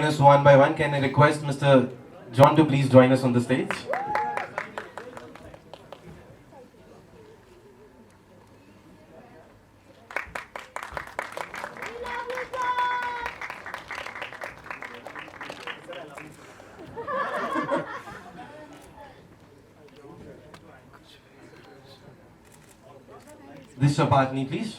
us one by one. Can I request Mr. John to please join us on the stage? Disha Patani, please.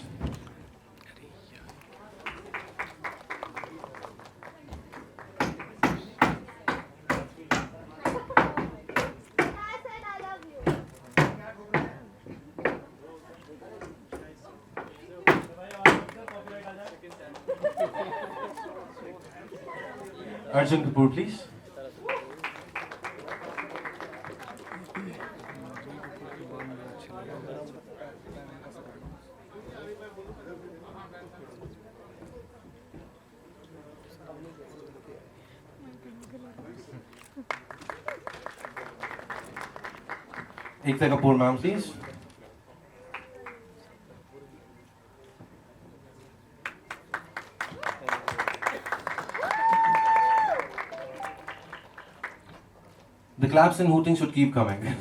Arjun Kapoor, please. Ekta Kapoor, ma'am, please. The claps and hooting should keep coming.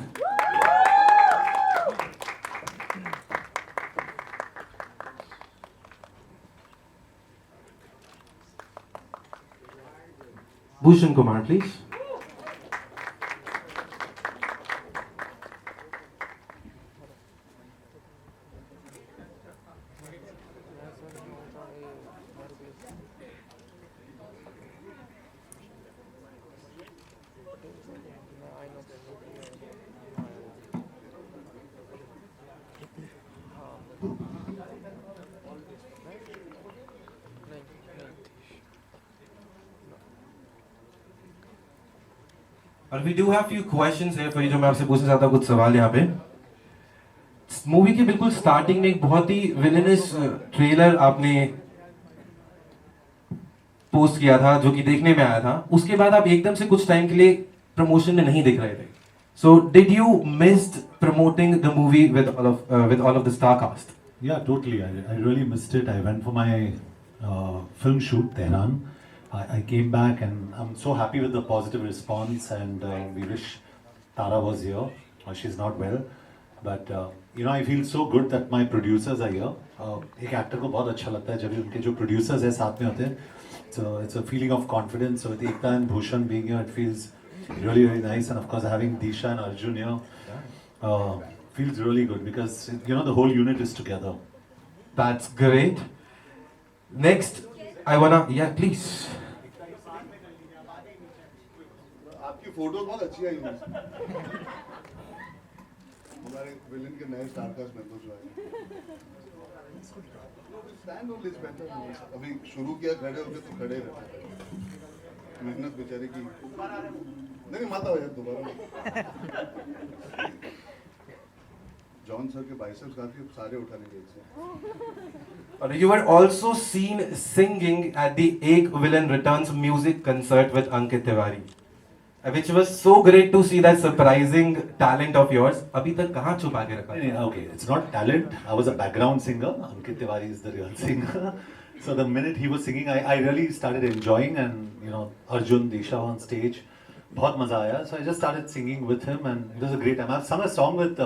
Bhushan Kumar, please. और we do have few questions here for you जो मैं आपसे पूछना चाहता हूँ कुछ सवाल यहाँ पे मूवी के बिल्कुल स्टार्टिंग में एक बहुत ही विलेनस ट्रेलर आपने पोस्ट किया था जो कि देखने में आया था उसके बाद आप एकदम से कुछ टाइम के लिए प्रमोशन में नहीं दिख रहे थे so did you missed promoting the movie with all of the star cast? Yeah, totally. I really missed it. I went for my film shoot Tehran. I came back and I'm so happy with the positive response and we wish Tara was here. She's not well, but you know I feel so good that my producers are here. एक actor को बहुत अच्छा लगता है जब उनके जो producers हैं साथ में होते हैं. So it's a feeling of confidence. So with Ekta and Bhushan being here, it feels really nice. And of course having Disha and Arjun here feels really good because you know the whole unit is together. That's great. Next, I wanna please. आपकी photo बहुत अच्छी आई है हमारे villain के नए star cast members जो आए stand on this better अभी शुरू किया खड़े होके तो खड़े रहते मेहनत बेचारे की नहीं मत आओ यार दोबारा जॉन सर के बाइसेप्स काफी सारे उठाने के और you were also seen singing at the Ek Villain Returns music concert with Ankit Tiwari, which was so great to see that surprising talent of yours. अभी तक कहाँ छुपा के रखा? Okay, it's not talent. I was a background singer. Ankit Tiwari is the real singer. So the minute he was singing, I really started enjoying, and you know Arjun, Disha on stage, बहुत मजा आया. So I just started singing with him, and it was a great time. I've sung a song with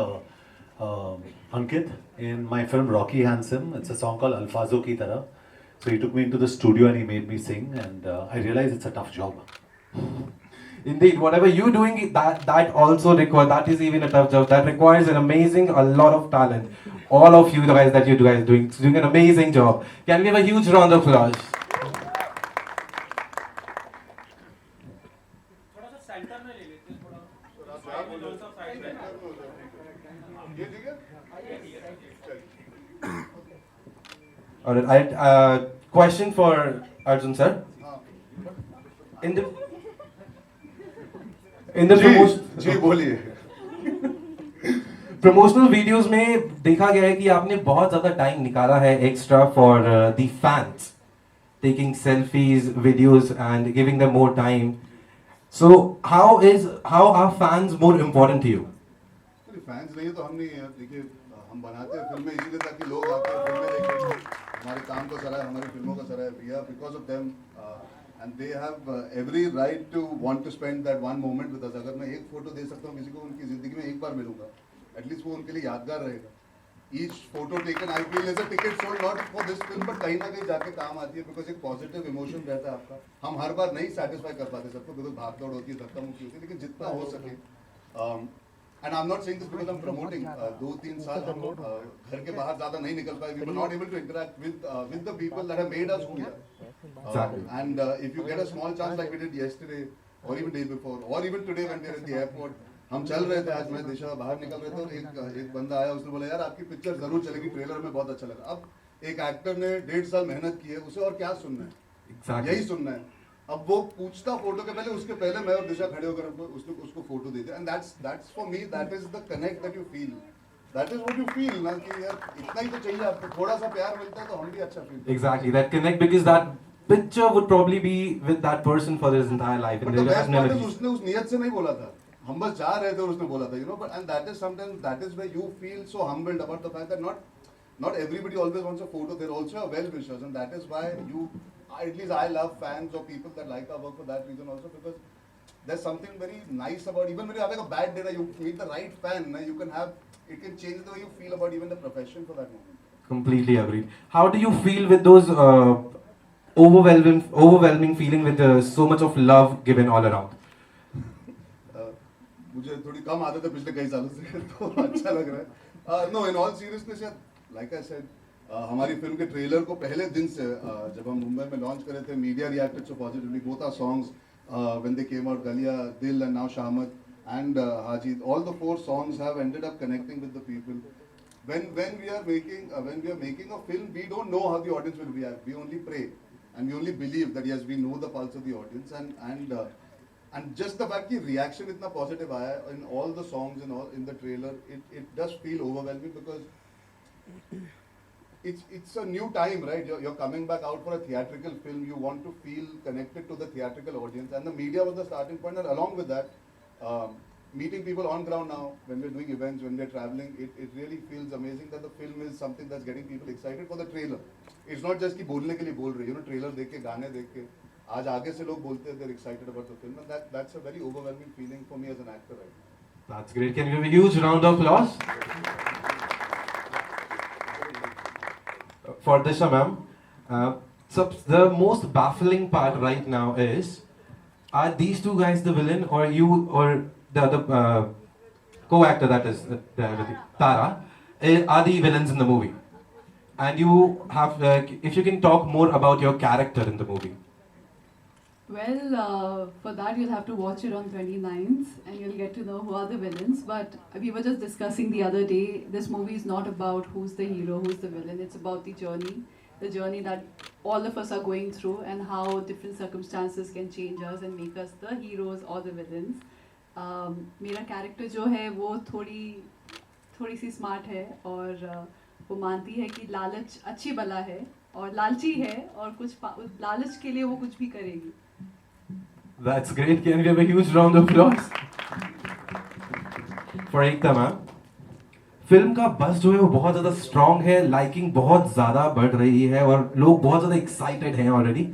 Ankit in my film Rocky Handsome. It's a song called Alfazo Ki Tarah. So he took me into the studio and he made me sing, and I realized it's a tough job. Indeed, whatever you're doing, that also requires, that is even a tough job. That requires a lot of talent. All of you guys that you guys doing an amazing job. Can we have a huge round of applause? All right, question for Arjun sir. In the जी बोलिए promotional videos में देखा गया है कि आपने बहुत ज्यादा time निकाला है extra for the fans taking selfies videos and giving them more time so how are fans more important to you fans नहीं है तो हम नहीं है देखिए हम बनाते हैं फिल्में इसीलिए ताकि लोग आते हैं फिल्में देखें हमारे काम को सराहे हमारी फिल्मों का सराहे we are because of them and they have every right to want to spend that one moment with us. अगर मैं एक फोटो दे सकता हूँ किसी को, उनकी जिंदगी में एक बार मिलूंगा, एटलीस्ट वो उनके लिए यादगार रहेगा. Each photo taken, I feel, is a ticket sold not for this film, but कहीं ना कहीं जाके काम आती है, because एक पॉजिटिव इमोशन रहता है आपका. हम हर बार नहीं सेटिस्फाई कर पाते सबको, बिकॉज भाग दौड़ होती है, धक्का मुक्की होती है, लेकिन जितना हो सके. And I'm not saying this because I'm promoting. 2-3 साल हम घर के बाहर ज़्यादा नहीं निकल पाए. We were not able to interact with the people that have made us who we are. Exactly. And if you get a small chance like we did yesterday, or even day before, or even today when we are at the airport, हम चल रहे थे, आज मैं दिशा बाहर निकल रहे थे और एक बंदा आया, उसने बोला यार आपकी पिक्चर जरूर चलेगी, ट्रेलर में बहुत अच्छा लगा. अब एक एक्टर ने 1.5 साल मेहनत की है, उसे और क्या सुनना है? Exactly. यही सुनना है. अब वो पूछता फोटो के पहले, उसके पहले मैं और दिशा खड़े होकर उसको फोटो देते. And that's for me, that is the connect that you feel. That is what you feel ना, कि यार इतना ही तो चाहिए आपको, थोड़ा सा प्यार मिलता है तो हम भी अच्छा feel. Exactly, that connect, because that picture would probably be with that person for his entire life. But And the they best have part is memories. उसने उस नियत से नहीं बोला था, हम बस जा रहे थे और उसने बोला था, you know. But and that is sometimes, that is where you feel so humbled about the fact that not everybody always wants a photo. They're also a well wishers, and that is why you, at least I love fans or people that like our work for that reason also, because there's something very nice about, even when you're having a bad day, you meet the right fan, you can have, it can change the way you feel about even the profession for that moment. Completely agreed. How do you feel with those overwhelming feeling with so much of love given all around? मुझे थोड़ी कम आदत है पिछले कई सालों से, तो अच्छा लग रहा है. No, in all seriousness, like I said, हमारी फिल्म के ट्रेलर को पहले दिन से जब हम मुंबई में लॉन्च करे थे, media reacted so positively. Both our songs when they came out, Galliyan, Dil and now Shaamat and Haji, all the 4 songs have ended up connecting with the people. When we are making a film, we don't know how the audience will react. We only pray and we only believe that yes, we know the pulse of the audience, and just the fact that reaction itna positive aaya in all the songs and all in the trailer, it does feel overwhelming, because it's a new time, right? You're coming back out for a theatrical film. You want to feel connected to the theatrical audience, and the media was the starting point. And along with that, meeting people on ground now, when we're doing events, when we're traveling, it really feels amazing that the film is something that's getting people excited for the trailer. It's not just कि बोलने के लिए बोल रहे, you know, trailer देख के, गाने देख के, आज आगे से लोग बोलते हैं, they're excited about the film, and that's a very overwhelming feeling for me as an actor right now. That's great. Can you give a huge round of applause for Disha ma'am? So the most baffling part right now is, are these two guys the villain, or you, or the other co-actor that is there with you, Tara, are the villains in the movie? And you have, if you can talk more about your character in the movie. Well, for that you'll have to watch it on 29th and you'll get to know who are the villains. But we were just discussing the other day, this movie is not about who's the hero, who's the villain. It's about the journey that all of us are going through, and how different circumstances can change us and make us the heroes or the villains. मेरा character जो है वो थोड़ी सी smart है, और वो मानती है कि लालच अच्छी बला है और लालची है, और कुछ लालच के लिए वो कुछ भी करेगी. That's great. Can we have a huge round of applause for Ekta ma'am? Film का बस जो है वो बहुत ज़्यादा स्ट्रॉन्ग है, लाइकिंग बहुत ज़्यादा बढ़ रही है और लोग बहुत ज़्यादा एक्साइटेड हैं already.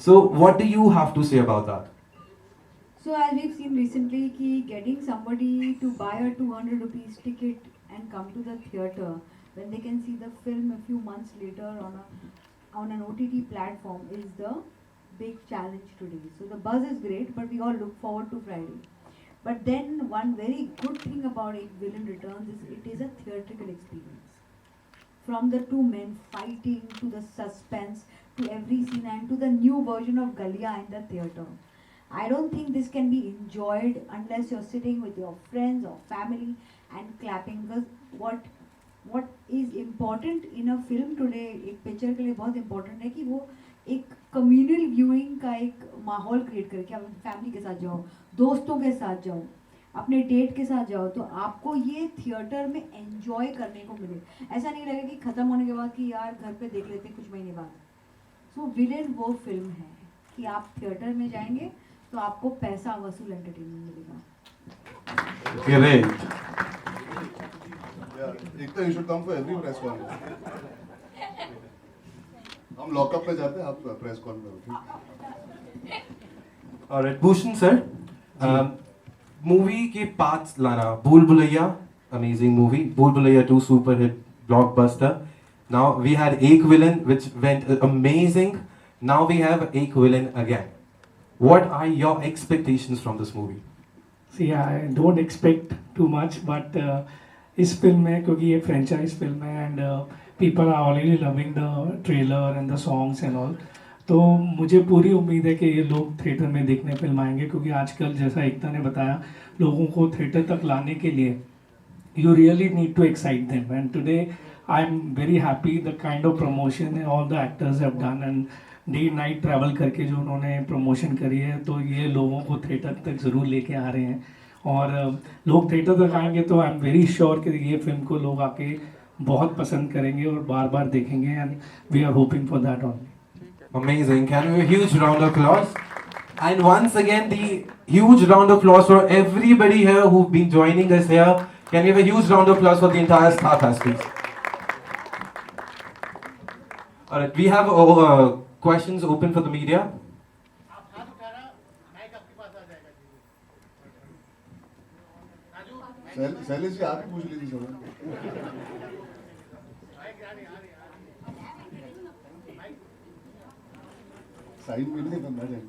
So what do you have to say about that? So as we've seen recently, getting somebody to buy a 200 rupees ticket and come to the theatre when they can see the film a few months later on an OTT platform is the big challenge today. So the buzz is great, but we all look forward to Friday. But then one very good thing about Ek Villain Returns is it is a theatrical experience. From the two men fighting to the suspense to every scene and to the new version of Galia in the theatre. I don't think this can be enjoyed unless you're sitting with your friends or family and clapping, because what is important in a film today, एक picture के लिए बहुत important है कि वो एक communal viewing का एक माहौल create करे, कि आप फैमिली के साथ जाओ, दोस्तों के साथ जाओ, अपने डेट के साथ जाओ, तो आपको ये थिएटर में एंजॉय करने को मिले. ऐसा नहीं लगेगा कि ख़त्म होने के बाद कि यार घर पे देख लेते कुछ महीने बाद. सो विलेन वो फिल्म है कि आप थिएटर में जाएंगे तो आपको पैसा वसूल एंटरटेनमेंट मिलेगा. Great. Yeah, Ekta, you should come for every press conference. हम लॉकअप में जाते हैं, आप प्रेस कॉन में हो, ठीक? Alright, Bhushan sir, मूवी के पार्ट्स लाना, भूल भुलैया, amazing movie, भूल Bhulaiyaa 2 super hit blockbuster. Now we had एक villain which went amazing. Now we have एक villain again. What are your expectations from this movie? See, I don't expect too much, but इस film में क्योंकि ये franchise film है and people are already loving the trailer and the songs and all, तो मुझे पूरी उम्मीद है कि ये लोग थिएटर में देखने फिल्म आएंगे, क्योंकि आजकल जैसा एकता ने बताया लोगों को थिएटर तक लाने के लिए you really need to excite them, and today I'm very happy the kind of promotion all the actors have done and day night travel करके जो उन्होंने प्रमोशन करी है, तो ये लोगों को थिएटर तक ज़रूर लेके आ रहे हैं और लोग थिएटर तक आएंगे तो आई एम वेरी श्योर कि ये फिल्म को लोग आके बहुत पसंद करेंगे और बार बार देखेंगे and we are hoping for that only. Amazing. Can we have a huge round of applause? And once again, the huge round of applause for everybody here who've been joining us here. Can we have a huge round of applause for the entire staff, please? Alright, we have questions open for the media. Shailesh ji आप ही पूछ लीजिए सवाल. Sign मिल नहीं करना चाहिए.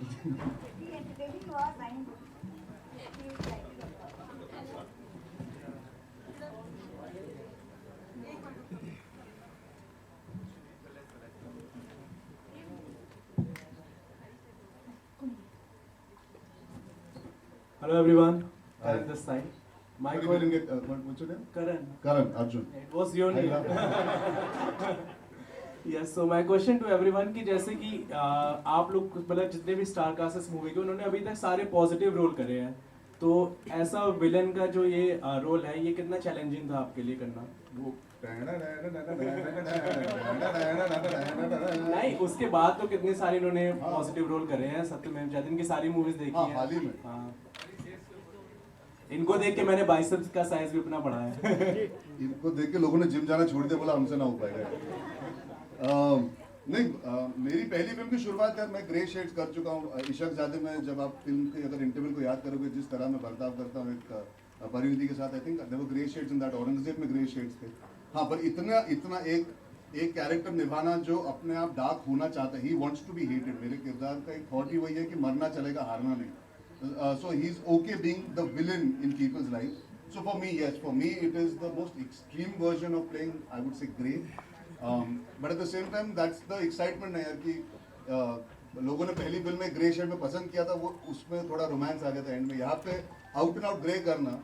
Hello everyone. Hi. This side. My Maybe question. we'll get, what's your name? Karan. Karan, Arjun. It was your name. Yes. So my question to everyone कि जैसे कि आप लोग मतलब जितने भी स्टार कास्ट इस मूवी के उन्होंने अभी तक सारे पॉजिटिव रोल करे हैं, तो ऐसा विलन का जो ये रोल है ये कितना चैलेंजिंग था आपके लिए करना? वो नहीं, उसके बाद तो कितने सारे इन्होंने पॉजिटिव रोल करे हैं. सत्यमेव जयते इनकी सारी मूवीज देखी हैं. हाल ही में. हाँ. इनको देख के मैंने बाइसेप्स का साइज भी अपना बढ़ाया है. इनको देख के लोगों ने जिम जाना छोड़ दिया, बोला हमसे ना हो पाएगा. नहीं, मेरी पहली फिल्म की शुरुआत यार मैं ग्रे शेड्स कर चुका हूँ. इशक ज़ादे में जब आप फिल्म के अगर इंटरवल को याद करोगे जिस तरह मैं बर्ताव करता हूँ एक परिणति के साथ, I think there were grey shades in that. Aurangzeb में ग्रे शेड्स थे. हाँ, पर इतना इतना एक कैरेक्टर निभाना जो अपने आप डार्क होना चाहता है. He wants to be hated. मेरे किरदार का एक थॉट ही वही है कि मरना चलेगा, हारना नहीं. So he's okay being the villain in people's lives. So for me, yes, for me it is the most extreme version of playing, I would say, grey. But at the same time, that's the excitement है यार कि लोगों ने पहली film में grey shade में पसंद किया था, वो उसमें थोड़ा रोमांस आ गया था एंड में. यहाँ पे आउट एंड आउट ग्रे करना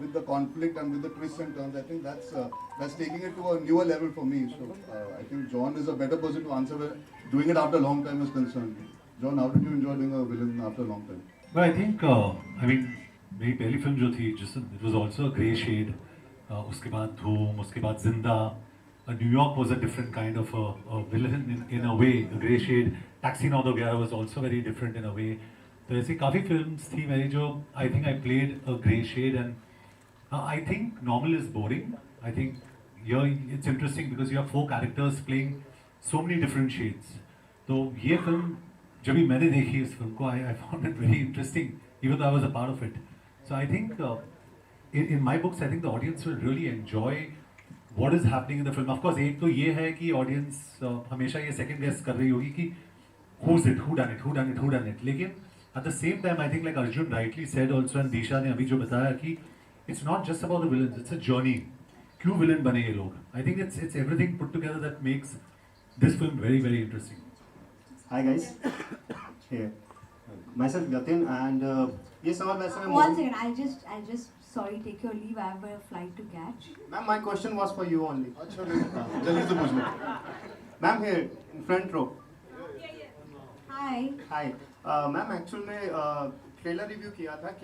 with the conflict and with the twists and turns, I think that's taking it to a newer level for me. So I think John is a better person to answer doing it after a long time is concerned. John, how did you enjoy doing a villain after a long time? But I think, I mean, मेरी पहली film जो थी जिस it was also a grey shade. उसके बाद धूम, उसके बाद जिंदा. New York was a different kind of a villain in a way. A grey shade. Taxi Now the Gaya was also very different in a way. तो ऐसी काफ़ी films थी मेरी जो I think I played a grey shade and I think normal is boring. I think here it's interesting because you have 4 characters playing so many different shades. तो ये film जब भी मैंने देखी इस फिल्म को, I found it very interesting, even though I was a part of it. So I think in my books, I think the audience will really enjoy what is happening in the film. Of course, एक तो ये है कि audience हमेशा ये second guess कर रही होगी कि who's it, who done it. लेकिन at the same time, I think like Arjun rightly said also and Disha ने अभी जो बताया कि it's not just about the villains, it's a journey. क्यों villain बने ये लोग? I think it's everything put together that makes this film very, very interesting. Hi guys, here myself Yatin and ये सवाल वैसे मैं One second, I'll just sorry, take your leave. I have a flight to catch. Ma'am, my question was for you only. अच्छा जल्दी से पूछ लो. Ma'am, here in front row. Hi. Hi. Ma'am, actually में trailer review किया था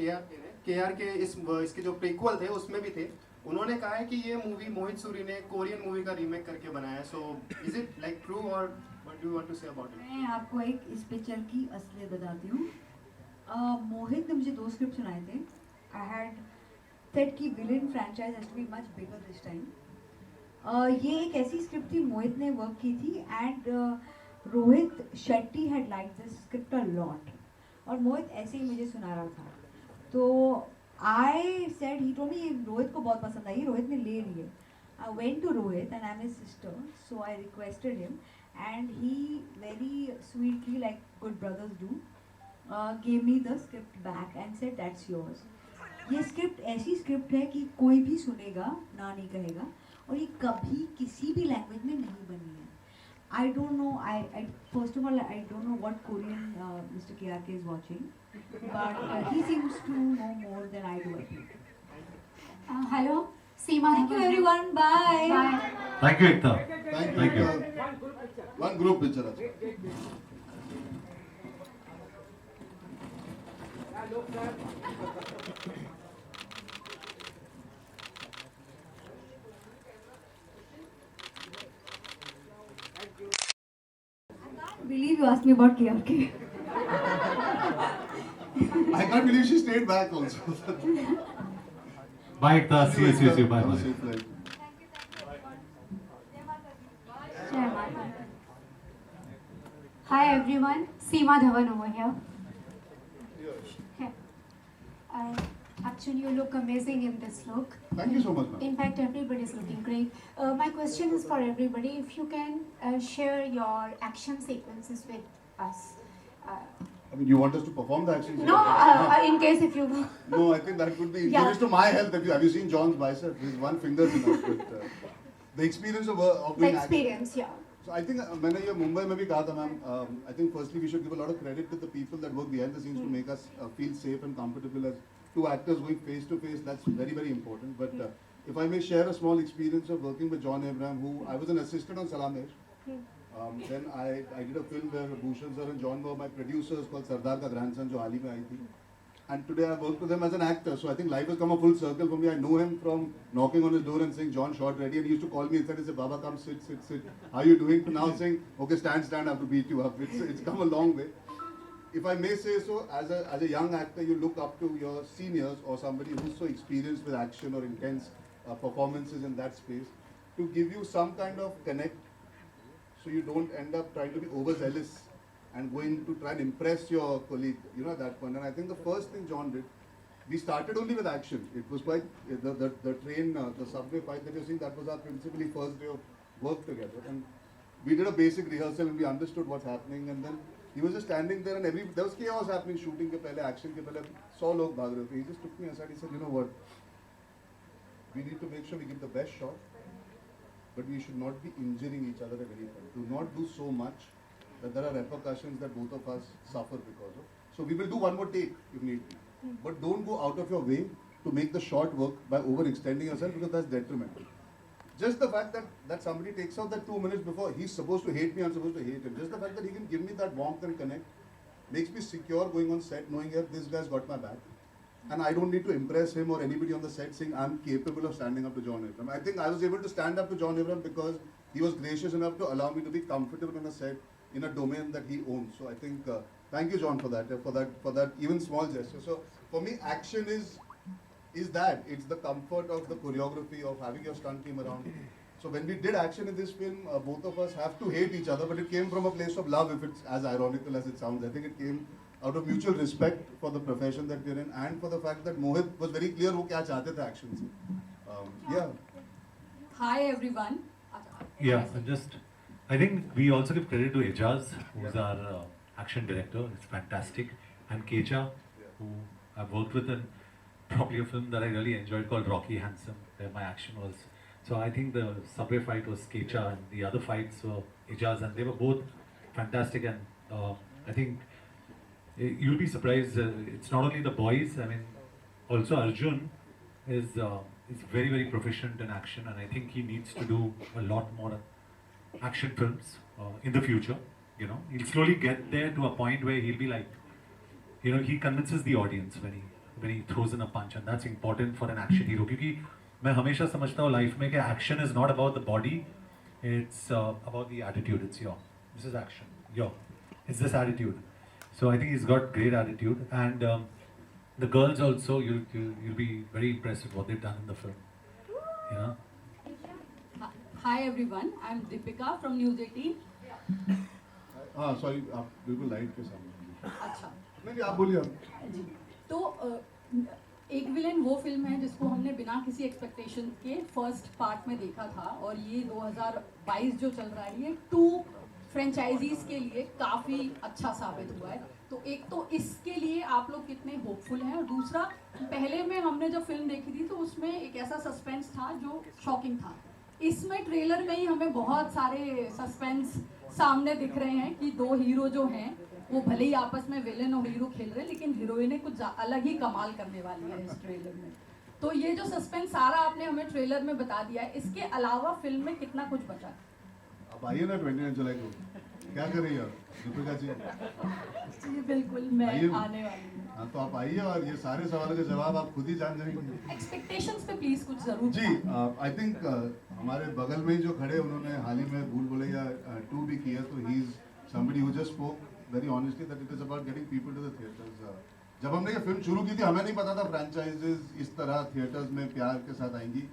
KR के इसके जो प्रीक्वल थे उसमें भी थे. उन्होंने कहा है कि ये मूवी मोहित सूरी ने कोरियन मूवी का रीमेक करके बनाया है. So is it like true or what do you want to say about it? मैं आपको एक इस पिक्चर की असलियत बताती हूँ. मोहित ने मुझे 2 स्क्रिप्ट सुनाए थे. I had said कि villain franchise has to be much bigger this time. ये एक ऐसी स्क्रिप्ट थी मोहित ने वर्क की थी and Rohit Shetty had liked this script a lot. और मोहित ऐसे ही मुझे सुना रहा था. तो I said, he told me Rohit को बहुत पसंद आई, रोहित ने ले ली है. I went to Rohit and I'm his sister, so I requested him and he very sweetly, like good brothers do, gave me the script back and said that's yours. ये script ऐसी script है कि कोई भी सुनेगा ना नहीं कहेगा और ये कभी किसी भी लैंग्वेज में नहीं बनी है. I don't know, I first of all I don't know what Korean Mr. KRK is watching, but he seems to know more than I do, I think. Hello, Seema. Thank you everyone, bye. Bye. Thank you, Ekta. Thank you. One group picture. I believe you asked me about KRK. I can't believe she stayed back also. Bye, Ekta. See you. Bye. Have a safe flight. Jai Mata. Hi everyone, Seema Dhawan over here. Okay. Actually, you look amazing in this look. Thank you so much, ma'am. In fact, everybody's looking great. My question is for everybody. If you can share your action sequences with us. I mean, you want us to perform the action? No, in case if you. No, I think that could be Yeah. injurious to my health. Have you seen John's bicep? His one finger is enough. But, the experience of The doing experience, yeah. So I think मैंने ये मुंबई में भी कहा था ma'am. I think firstly we should give a lot of credit to the people that work behind the scenes to make us feel safe and comfortable as two actors going face to face. That's very, very important. But if I may share a small experience of working with John Abraham, who I was an assistant on Salamesh. Then I did a film where Bhushan sir and John were my producers, called Sardar Ka Grandson, जो हाल ही में आई थी. And today I worked with him as an actor. So I think life has come a full circle for me. I know him from knocking on his door and saying, John, shot ready. And he used to call me inside and say, Baba, come sit. How are you doing? To now saying, okay, stand, I have to beat you up. It's come a long way. If I may say so, as a young actor, you look up to your seniors or somebody who's so experienced with action or intense performances in that space to give you some kind of connect, so you don't end up trying to be overzealous and going to try and impress your colleague, at that point. And I think the first thing John did, we started only with action. It was quite, the train, the subway fight that you're seeing, that was our principally first day of work together. And we did a basic rehearsal and we understood what's happening. And then he was just standing there and there was chaos happening, shooting ke pehle, action ke pehle, 100 log bhag rahe the. He just took me aside, he said, you know what, we need to make sure we give the best shot, but we should not be injuring each other at any point. Do not do so much that there are repercussions that both of us suffer because of. So we will do one more take if need be. But don't go out of your way to make the shot work by overextending yourself, because that's detrimental. Just the fact that somebody takes out that 2 minutes before, he's supposed to hate me, I'm supposed to hate him. Just the fact that he can give me that warmth and connect makes me secure going on set, knowing that this guy's got my back. And I don't need to impress him or anybody on the set saying I'm capable of standing up to John Abraham. I think I was able to stand up to John Abraham because he was gracious enough to allow me to be comfortable on a set in a domain that he owns. So I think, thank you, John, for that even small gesture. So for me, action is that. It's the comfort of the choreography, of having your stunt team around. So when we did action in this film, both of us have to hate each other, but it came from a place of love, if it's as ironical as it sounds. I think it came out of mutual respect for the profession that we're in, and for the fact that Mohit was very clear wo kya chahte the action se. Yeah. Hi everyone. Yeah, I think we also give credit to Ejaz, who's our action director. It's fantastic. And Kecha, who I've worked with in probably a film that I really enjoyed called Rocky Handsome, where my action was. So I think the subway fight was Kecha and the other fights were Ejaz, and they were both fantastic. And I think you'll be surprised, it's not only the boys, I mean, also Arjun is very, very proficient in action, and I think he needs to do a lot more action films in the future. He'll slowly get there to a point where he'll be like, he convinces the audience when he throws in a punch, and that's important for an action hero. Because मैं हमेशा समझता हूँ life में कि action is not about the body, it's about the attitude. It's this is action, it's this attitude. So I think he's got great attitude, and the girls also, you'll be very impressed with what they've done in the film. Hi everyone, I'm Deepika from News 18. हाँ sorry, आप बिल्कुल light के सामने। अच्छा नहीं आप बोलिए आप। जी, तो एक विलेन वो फिल्म है जिसको हमने बिना किसी एक्सपेक्टेशन के फर्स्ट पार्ट में देखा था, और ये 2022 जो चल रहा है ये 2 फ्रेंचाइजीज के लिए काफ़ी अच्छा साबित हुआ है। तो एक तो इसके लिए आप लोग कितने होपफुल हैं, और दूसरा पहले में हमने जब फिल्म देखी थी तो उसमें एक ऐसा सस्पेंस था जो शॉकिंग था। इसमें ट्रेलर में ही हमें बहुत सारे सस्पेंस सामने दिख रहे हैं कि 2 हीरो जो हैं वो भले ही आपस में विलेन और हीरो खेल रहे हैं, लेकिन हीरोइनें कुछ अलग ही कमाल करने वाली है इस ट्रेलर में। तो ये जो सस्पेंस सारा आपने हमें ट्रेलर में बता दिया है, इसके अलावा फिल्म में कितना कुछ बचा? आप आइए ना 29 जुलाई को, क्या कर रही है आप दीपिका जी? जी बिल्कुल, मैं आइए। आने वाली हूँ। हाँ तो आप आइए और ये सारे सवालों के जवाब आप खुद ही जान जाएंगे। एक्सपेक्टेशंस पे प्लीज कुछ जरूर जी आई थिंक हमारे बगल में ही जो खड़े उन्होंने हाल ही में भूल भुलैया 2 भी किया, तो he is somebody who just spoke very honestly that it is about getting people to the theaters. जब हमने ये फिल्म शुरू की थी हमें नहीं पता था फ्रेंचाइजेज इस तरह थिएटर्स में प्यार के साथ आएंगी।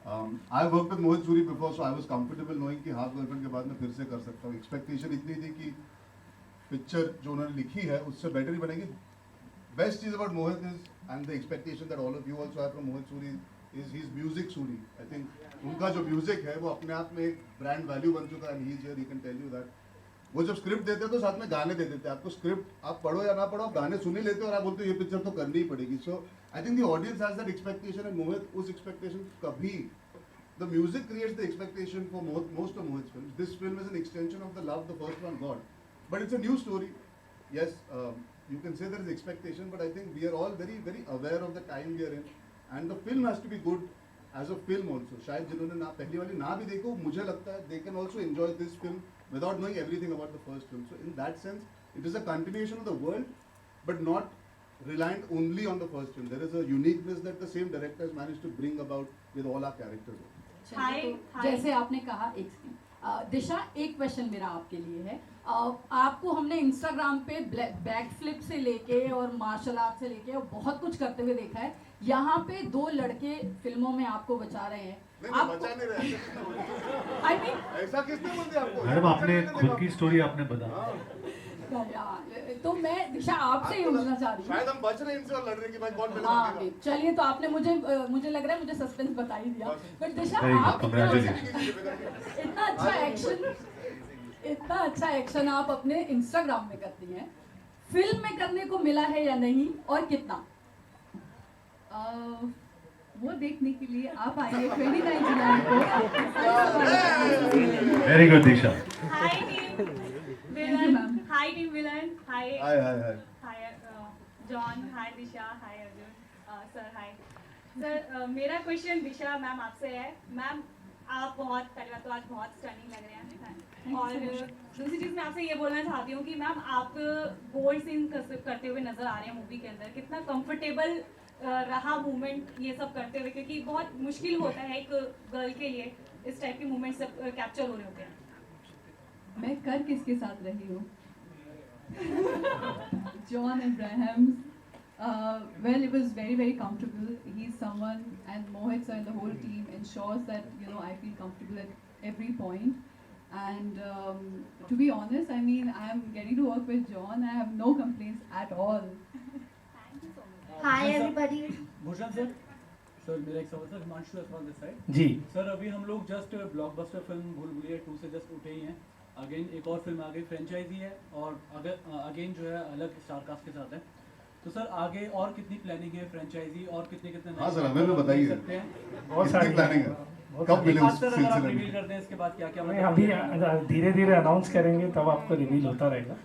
I work with Mohit Suri before, so I was comfortable knowing कि हाफ गर्लफ्रेंड के बाद मैं फिर से कर सकता हूँ। एक्सपेक्टेशन इतनी थी कि पिक्चर जो उन्होंने लिखी है उससे बेटर ही बनेगी। बेस्ट चीज about Mohit is and the expectation that all of you also have from Mohit Suri is his music Suri. I think उनका जो म्यूजिक है वो अपने आप में एक ब्रांड वैल्यू बन चुका है, and he is here, he can tell you that. वो जब स्क्रिप्ट देते हैं तो साथ में गाने दे देते हैं आपको। स्क्रिप्ट आप पढ़ो या ना पढ़ो, आप गाने सुन ही लेते हो और आप बोलते हो ये पिक्चर तो करनी ही पड़ेगी। So I think the audience has that expectation, and Mohit उस एक्सपेक्टेशन कभी the music creates the expectation for most of Mohit films. This film is an extension of the love the first one got, but it's a new story. Yes you can say there is expectation, but I think we are all very very aware of the time we are in, and the film has to be good as a film also. शायद जिन्होंने ना पहली वाली ना भी देखो, मुझे लगता है they can also enjoy this film without knowing everything about the first film. So in that sense, it is a continuation of the world, but not reliant only on the first film. There is a uniqueness that the same director has managed to bring about with all our characters. चलिए, तो जैसे आपने कहा, एक second दिशा, एक question मेरा आपके लिए है। आपको हमने इंस्टाग्राम पे बैक फ्लिप से लेके और मार्शल आर्ट से लेके और बहुत कुछ करते हुए देखा है। यहाँ पे 2 लड़के फिल्मों में आपको बचा रहे हैं। नहीं बचा नहीं रहे। आई मीन ऐसा किसने बोल दिया आपको? मैडम आपने खुद की स्टोरी आपने बता। तो मैं दिशा आपसे ही पूछना चाह रही हूँ, शायद हम बच रहे हैं इनसे और लड़ रहे हैं कि भाई कौन पहले हाँ मारेगा। चलिए, तो आपने मुझे लग रहा है मुझे सस्पेंस बता ही दिया। बट दिशा, आप इतना अच्छा एक्शन आप अपने इंस्टाग्राम में करती हैं, फिल्म में करने को मिला है या नहीं, और कितना? वो देखने के लिए आप आइए 29 जुलाई को। Very good Disha. Hi team Thank you, ma'am. Hi team villain, hi hi John, hi Disha, hi Arjun sir, hi sir. मेरा क्वेश्चन दिशा मैम आपसे है। मैम आप बहुत, पहले बात तो आज बहुत स्टनिंग लग रहे हैं, और दूसरी चीज़ मैं आपसे ये बोलना चाहती हूँ कि मैम आप बोल्ड सीन करते हुए नजर आ रहे हैं मूवी के अंदर। कितना कंफर्टेबल रहा मूवमेंट ये सब करते हुए, क्योंकि बहुत मुश्किल होता है एक गर्ल के लिए इस टाइप के मूवमेंट सब कैप्चर हो रहे होते हैं। मैं कर किसके साथ रही हूँ? John Abraham. Well, it was very very comfortable. He's someone, and Mohit sir and the whole team ensures that I feel comfortable at every point. And to be honest, I mean, I am getting to work with John. I have no complaints at all. Thank you so much. Hi everybody. Bhushan sir, मेरा एक सवाल sir, Himanshu from this side. जी sir, अभी हम लोग just blockbuster film भूल भुलैया 2 से just उठे ही हैं। अगेन एक और फिल्म आ गई, फ्रेंचाइजी है, और अगर अगेन जो है अलग स्टार कास्ट के साथ है। तो सर आगे और कितनी प्लानिंग है फ्रेंचाइजी, और कितने हाँ सर, हमें भी बताइए सकते हैं? बहुत सारी प्लानिंग है, कब मिले उस सर, अगर आप सिलसिले रिवील में? कर दें इसके बाद क्या क्या नहीं, अभी धीरे धीरे अनाउंस करेंगे तब आपको रिवील होता रहेगा,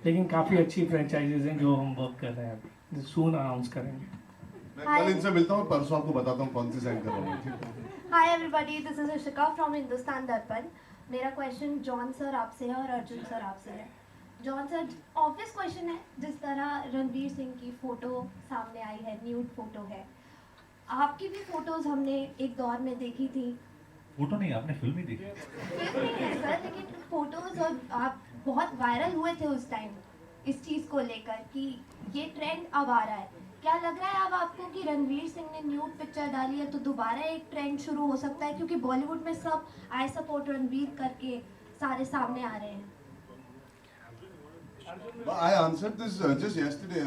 लेकिन काफ़ी अच्छी फ्रेंचाइजीज हैं जो हम वर्क कर रहे हैं, अभी सून अनाउंस करेंगे। मैं कल इनसे मिलता हूँ, परसों आपको बताता हूँ कौन सी साइड कर रहा हूँ। Hi everybody, this is Ishika from Hindustan दर्पण। मेरा क्वेश्चन जॉन सर आपसे है और अर्जुन सर आपसे है। जॉन सर, ऑब्वियस क्वेश्चन है, जिस तरह रणवीर सिंह की फ़ोटो सामने आई है, न्यूड फोटो है, आपकी भी फ़ोटोज़ हमने एक दौर में देखी थी। फोटो नहीं, आपने फिल्म ही देखी। फिल्म नहीं है सर, लेकिन फ़ोटोज़, और आप बहुत वायरल हुए थे उस टाइम इस चीज़ को लेकर कि ये ट्रेंड अब आ रहा है। क्या लग रहा है अब आपको कि रणवीर सिंह ने न्यूड पिक्चर डाली है तो दोबारा एक ट्रेंड शुरू हो सकता है? क्योंकि बॉलीवुड में सब आई सपोर्ट रणवीर करके सारे सामने आ रहे हैं। Well, I answered this just yesterday.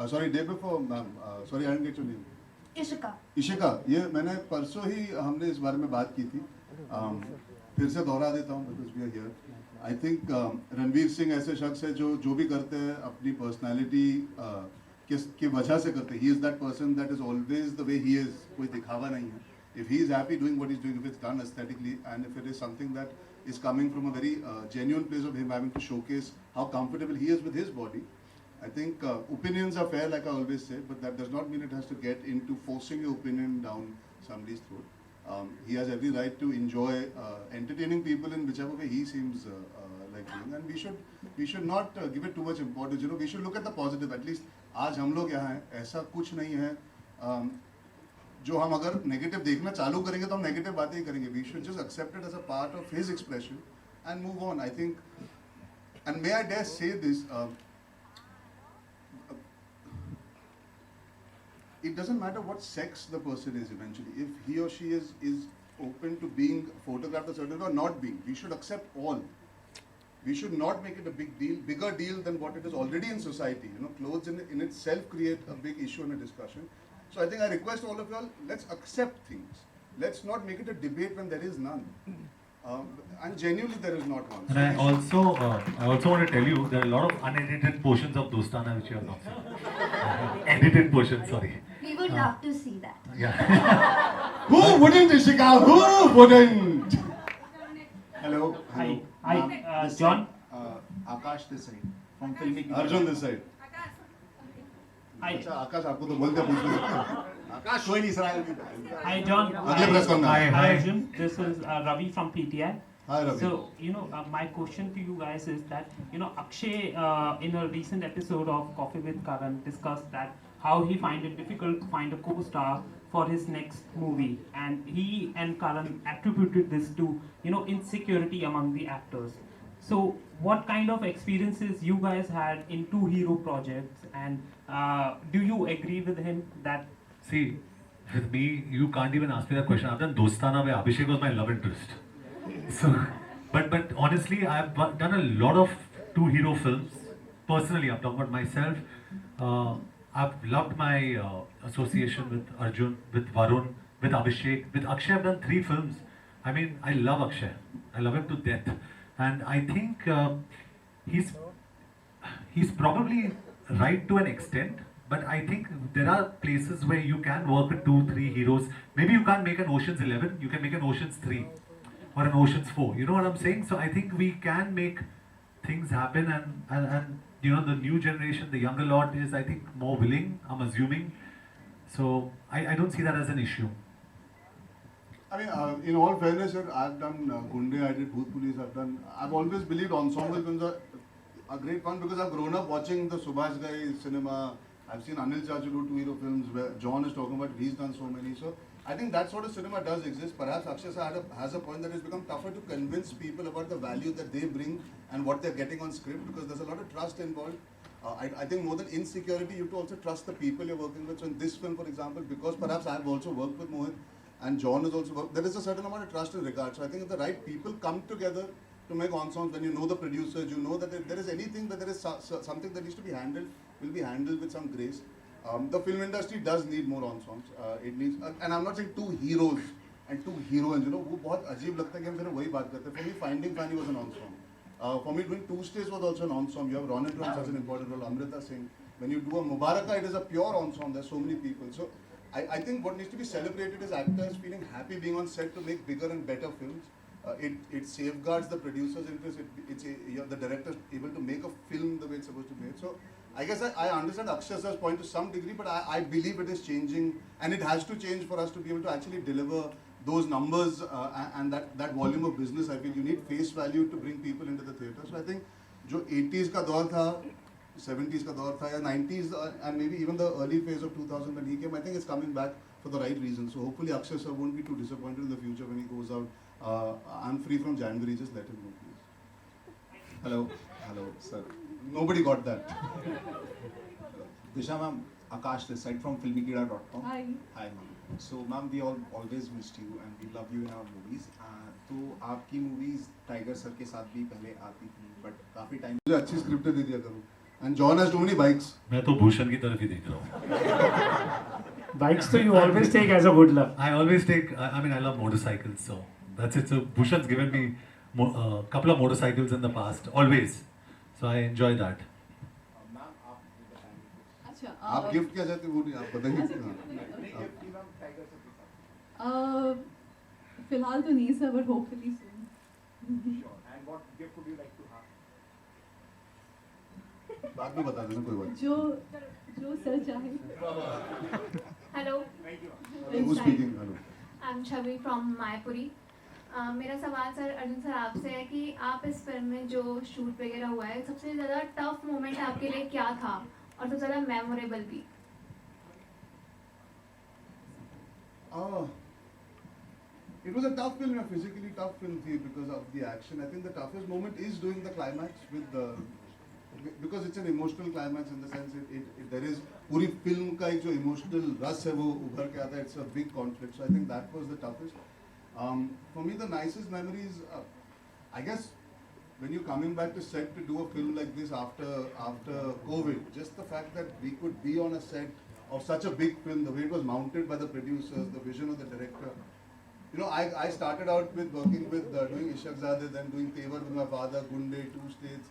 Sorry, day before, ma'am. Sorry, I didn't get your name. Ishika Ishika, ये मैंने परसों ही हमने इस बारे में बात की थी. फिर से दोहरा देता हूँ because we are here. I think Ranveer Singh ऐसे शख्स है जो भी करते हैं अपनी पर्सनालिटी की वजह से करते हैं. He is that person that is always the way he is. कोई दिखावा नहीं है. If he is happy doing what he's doing, if it's done aesthetically, and if it is something that is coming from a very genuine place of him having to showcase how comfortable he is with his body, I think opinions are fair, like I always say, but that does not mean it has to get into forcing your opinion down somebody's throat. He has every right to enjoy entertaining people in whichever way he seems like doing, and we should not give it too much importance. You know, we should look at the positive. At least आज हम लोग यहाँ हैं, ऐसा कुछ नहीं है जो हम अगर नेगेटिव देखना चालू करेंगे तो हम नेगेटिव बातें ही करेंगे. We should just accept it as a part of his expression and move on. I think, and may I dare say this. It doesn't matter what sex the person is eventually. If he or she is open to being photographed a certain way or not being, we should accept all. We should not make it a big deal, bigger deal than what it is already in society. You know, clothes in itself create a big issue and a discussion. So I think I request all of y'all, let's accept things. Let's not make it a debate when there is none. And genuinely there is not one. And I also want to tell you, there are a lot of unedited portions of Dostana which you have not seen. Edited portions, sorry. We would love to see that. Yeah. Who wouldn't, Ishika? Who wouldn't? Hello. Hi. Hi. John. Akash this side. From Filmy. Arjun this side. Hi. अच्छा आकाश आपको तो बोलते पूछ नहीं सकते. आकाश कोई नहीं sir. Hi John. अगले प्रेस करना. Hi Arjun. This is Ravi from PTI. Hi Ravi. So my question to you guys is that Akshay in a recent episode of Coffee with Karan discussed that how he find it difficult to find a co-star for his next movie, and he and Karan attributed this to insecurity among the actors. So what kind of experiences you guys had in two hero projects, and do you agree with him that? See, with me, you can't even ask me that question. I've done Dostana where Abhishek was my love interest. So, but honestly, I've done a lot of two hero films. Personally, I'm talking about myself. I've loved my association with Arjun, with Varun, with Abhishek, with Akshay. I've done 3 films. I mean, I love Akshay. I love him to death, and I think he's probably right to an extent. But I think there are places where you can work with 2-3 heroes. Maybe you can't make an Ocean's 11, you can make an Ocean's 3 or an Ocean's 4. You know what I'm saying? So I think we can make things happen, and the new generation, the younger lot is, I think, more willing, I'm assuming. So I don't see that as an issue. I mean, in all fairness, sir, I've done Gunde, I did Bhoot Police, I've always believed ensemble films are a great fun because I've grown up watching the SUBSCRIBE cinema. I've seen Anil Chachu do two hero films where John is talking about, he's done so many. So I think that sort of cinema does exist. Perhaps Akshay sir has a point that it's become tougher to convince people about the value that they bring and what they're getting on script, because there's a lot of trust involved. I think more than insecurity, you have to also trust the people you're working with. So in this film, for example, because perhaps I've also worked with Mohit and John has also worked, there is a certain amount of trust and regard. So I think if the right people come together to make ensembles, when you know the producers, you know that if there is anything, that there is something that needs to be handled, will be handled with some grace. The film industry does need more ensembles. It needs, and I'm not saying two heroes and two heroines. You know, वो बहुत अजीब लगता है कि हम फिर वही बात करते हैं. For me, Finding Fanny was an ensemble. For me, doing Two Stays was also an ensemble. You have Ronan Trump as an important role, Amrita Singh. When you do a Mubaraka, it is a pure ensemble. There's so many people. So I think what needs to be celebrated is actors feeling happy being on set to make bigger and better films. It safeguards the producer's interest. The director able to make a film the way it's supposed to be made. So I guess I understand Akshay sir's point to some degree, but I believe it is changing, and it has to change for us to be able to actually deliver those numbers and that volume of business. I feel you need face value to bring people into the theatre. So I think जो 80s का दौर था, 70s का दौर था, या 90s and maybe even the early phase of 2000 when he came, I think it's coming back for the right reasons. So hopefully Akshay sir won't be too disappointed in the future when he goes out. I'm free from January, just let him know, please. Hello, sir. Nobody got that. Disha ma'am, Akash this side from filmykida.com. Hi. Hi ma'am. So ma'am, we all always missed you and we love you in our movies. तो आपकी movies tiger sir के साथ भी पहले आती थी, but काफी time मुझे अच्छी स्क्रिप्ट दे दिया करो. And John has too many bikes. मैं तो भूषण की तरफ ही देख रहा हूँ. Bikes, so you always take as a good luck. I always take. I mean, I love motorcycles, so that's it. So Bhushan's given me a couple of motorcycles in the past, always. So I enjoy that. अच्छा आप gift क्या चाहते हो वो नहीं आप बताइए. फिलहाल तो नहीं sir, but hopefully soon. And what gift would you like to have? बाद में बता देना कोई बात. जो सर चाहे. Hello Who's speaking? Hello. I am Chhavi from Mayapuri. मेरा सवाल सर अर्जुन सर आपसे है कि आप इस फिल्म में जो शूट वगैरह हुआ है, सबसे ज़्यादा टफ मोमेंट आपके लिए क्या था और सबसे ज़्यादा मेमोरेबल भी? It was a tough film, a physically tough film थी because of the action. I think the toughest moment is doing the climax with the, because it's an emotional climax in the sense there is पूरी film का एक जो emotional रस है वो उभर के आता है. It's a big conflict, so I think that was the toughest. For me, the nicest memories, I guess, when you're coming back to set to do a film like this after COVID, just the fact that we could be on a set of such a big film, the way it was mounted by the producers, the vision of the director. You know, I started out with working with doing Ishaqzade, then doing Tevar with my father, Gunde, 2 States.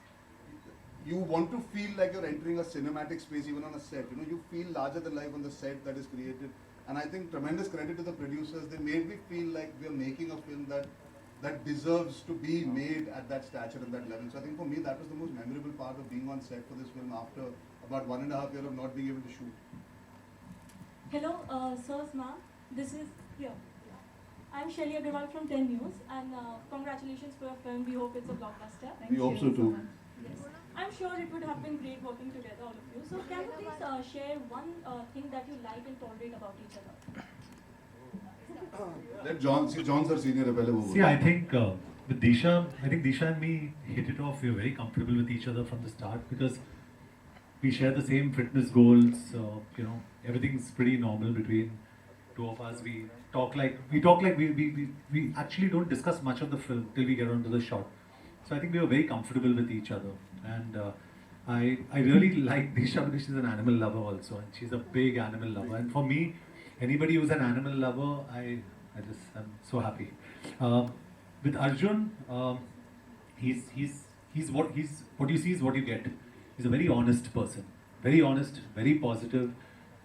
You want to feel like you're entering a cinematic space even on a set. You know, you feel larger than life on the set that is created. And I think tremendous credit to the producers. They made me feel like we are making a film that deserves to be made at that stature and that level. So I think for me that was the most memorable part of being on set for this film after about 1.5 years of not being able to shoot. Hello, sirs, ma'am. This is here. I'm Shelly Agarwal from 10 News, and congratulations for your film. We hope it's a blockbuster. We hope so too. Yes. I'm sure it would have been great working together, all of you. So can you please share one thing that you like and tolerate about each other? Let John's our senior है पहले वो. See, I think with Disha, and me hit it off. We were very comfortable with each other from the start because we share the same fitness goals. You know, everything's pretty normal between two of us. We talk like we actually don't discuss much of the film till we get onto the shot. So I think we were very comfortable with each other, and I really like Disha because she's an animal lover also, and she's a big animal lover. And for me, anybody who's an animal lover, I'm so happy. With Arjun, he's what you see is what you get. He's a very honest person, very honest, very positive,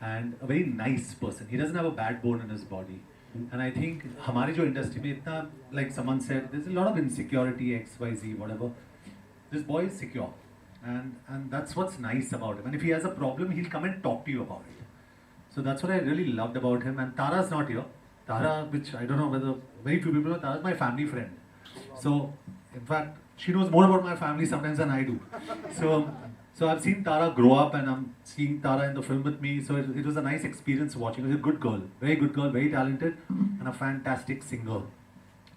and a very nice person. He doesn't have a bad bone in his body. And I think हमारे जो industry में इतना, like someone said, there's a lot of insecurity, X, Y, Z, whatever. This boy is secure, and that's what's nice about him. And if he has a problem, he'll come and talk to you about it. So that's what I really loved about him. And Tara's not here. Tara, which I don't know whether very few people know, Tara's my family friend. So in fact, she knows more about my family sometimes than I do. So I've seen Tara grow up, and I'm seeing Tara in the film with me. So it was a nice experience watching. She's a good girl, very talented, and a fantastic singer.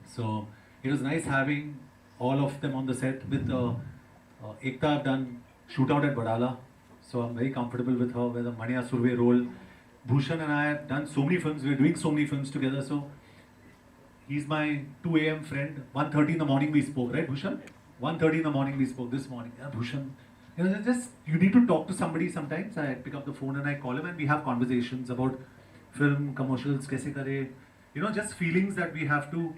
So it was nice having all of them on the set. With Ekta, I've done Shootout at Badala, so I'm very comfortable with her. With the Manya Surve role, Bhushan and I have done so many films. We're doing so many films together. So he's my 2 a.m. friend. 1:30 in the morning we spoke, right, Bhushan? 1:30 in the morning we spoke this morning. Yeah, Bhushan. You know, you need to talk to somebody sometimes. I pick up the phone and I call him, and we have conversations about film, commercials, kaise kare. You know, just feelings that we have to,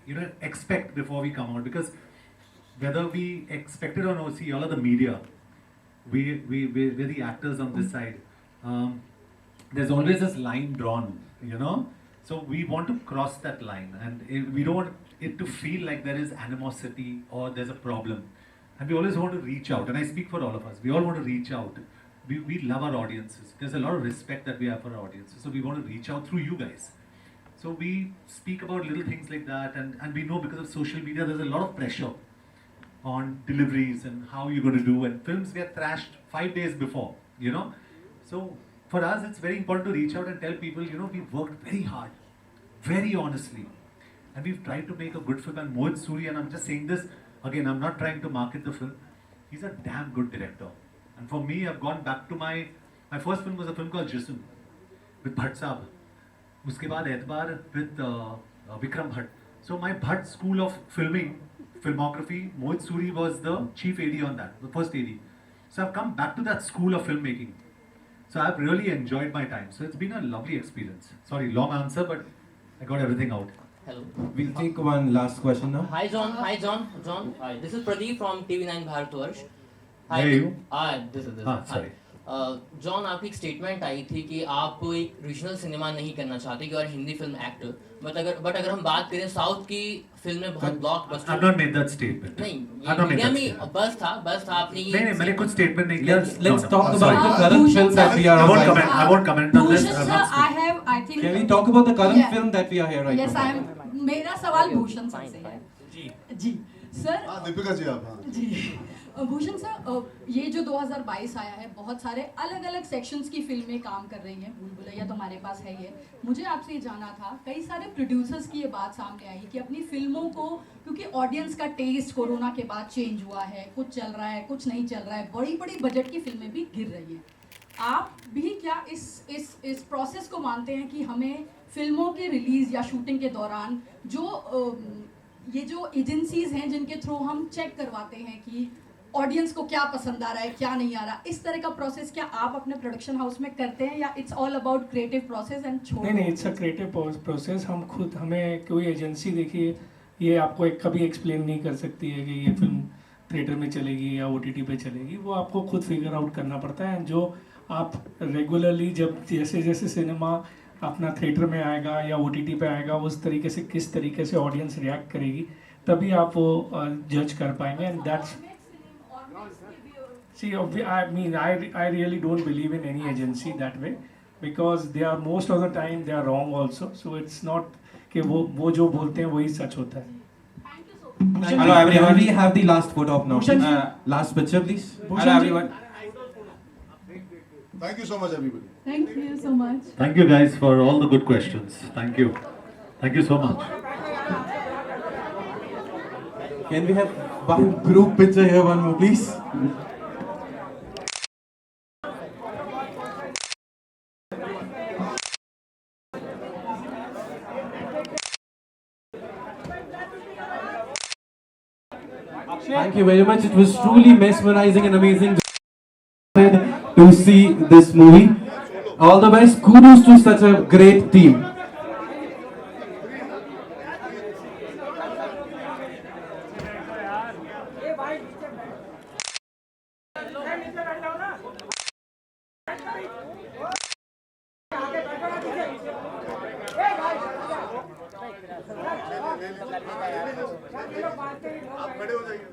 you know, expect before we come out. Because whether we expect it or not, see, all of the media, we're the actors on this side. There's always this line drawn, you know. So we want to cross that line, and we don't want it to feel like there is animosity or there's a problem. And we always want to reach out, and I speak for all of us. We all want to reach out. We love our audiences. There's a lot of respect that we have for our audiences. So we want to reach out through you guys. So we speak about little things like that, and we know because of social media, there's a lot of pressure on deliveries and how you're going to do. And films get thrashed 5 days before, you know. So for us, it's very important to reach out and tell people, you know, we've worked very hard, very honestly, and we've tried to make a good film. And Mohit Suri, and I'm just saying this, again, I'm not trying to market the film. He's a damn good director. And for me, I've gone back to my first film was a film called Jism with Bhatt Saab. Uske baad Etbar with Vikram Bhatt. So my Bhatt school of filming filmography. Mohit Suri was the chief AD on that, the first AD. So I've come back to that school of filmmaking. So I've really enjoyed my time. So it's been a lovely experience. Sorry, long answer, but I got everything out. Hello. We'll take one last question now. Hi John. Hi John. John. Hi. This is Pradeep from TV9 Bharatvarsh. Hi. Where are you? This is. Ah, sorry. John आपकी एक statement आई थी कि आप एक regional cinema नहीं करना चाहते कि और हिंदी फिल्म एक्टर बट अगर हम बात करें साउथ की फिल्म में बहुत blockbuster I've not made that statement. नहीं I've not made India that में statement. बस था आपने नहीं मैंने कुछ statement नहीं किया. Let's talk No, about sorry. the current film that we are. I won't comment. I won't comment on this. Bhushan sir, I think. Can we talk about the current Yeah. film that we are here right Yes, now? I am. मेरा सवाल Bhushan sir से है. जी. Sir. Deepika ji आप. जी. Bhushan sir, ये जो 2022 आया है बहुत सारे अलग अलग सेक्शंस की फिल्में काम कर रही हैं. भूल भुलैया तो हमारे पास है ही है. मुझे आपसे ये जानना था, कई सारे प्रोड्यूसर्स की ये बात सामने आई कि अपनी फिल्मों को, क्योंकि ऑडियंस का टेस्ट कोरोना के बाद चेंज हुआ है, कुछ चल रहा है कुछ नहीं चल रहा है, बड़ी बड़ी बजट की फिल्में भी गिर रही हैं. आप भी क्या इस प्रोसेस को मानते हैं कि हमें फिल्मों के रिलीज या शूटिंग के दौरान ये जो एजेंसीज हैं जिनके थ्रू हम चेक करवाते हैं कि ऑडियंस को क्या पसंद आ रहा है क्या नहीं आ रहा, इस तरह का प्रोसेस क्या आप अपने प्रोडक्शन हाउस में करते हैं या it's all about creative process and छोड़? नहीं, इट्स अ क्रिएटिव प्रोसेस. हम खुद, हमें कोई एजेंसी देखिए ये आपको कभी एक्सप्लेन नहीं कर सकती है कि ये फिल्म थिएटर में चलेगी या OTT पे चलेगी. वो आपको खुद फिगर आउट करना पड़ता है. जो आप रेगुलरली जब जैसे जैसे सिनेमा अपना थिएटर में आएगा या OTT पे आएगा, उस तरीके से किस तरीके से ऑडियंस रिएक्ट करेगी, तभी आप वो जज कर पाएंगे. And that's See, I really don't believe in any agency that way because they are most of the time they are wrong also. So it's not कि वो जो बोलते हैं वही सच होता है. Hello everyone. We have the last photo op now. Last picture, please. Hello everyone. Thank you so much everybody. Thank you so much. Thank you guys for all the good questions. Thank you. Thank you so much. Can we have one group picture here, one more, please? Thank you very much. It was truly mesmerizing and amazing to see this movie. All the best. Kudos to such a great team. आप खड़े हो जाइए.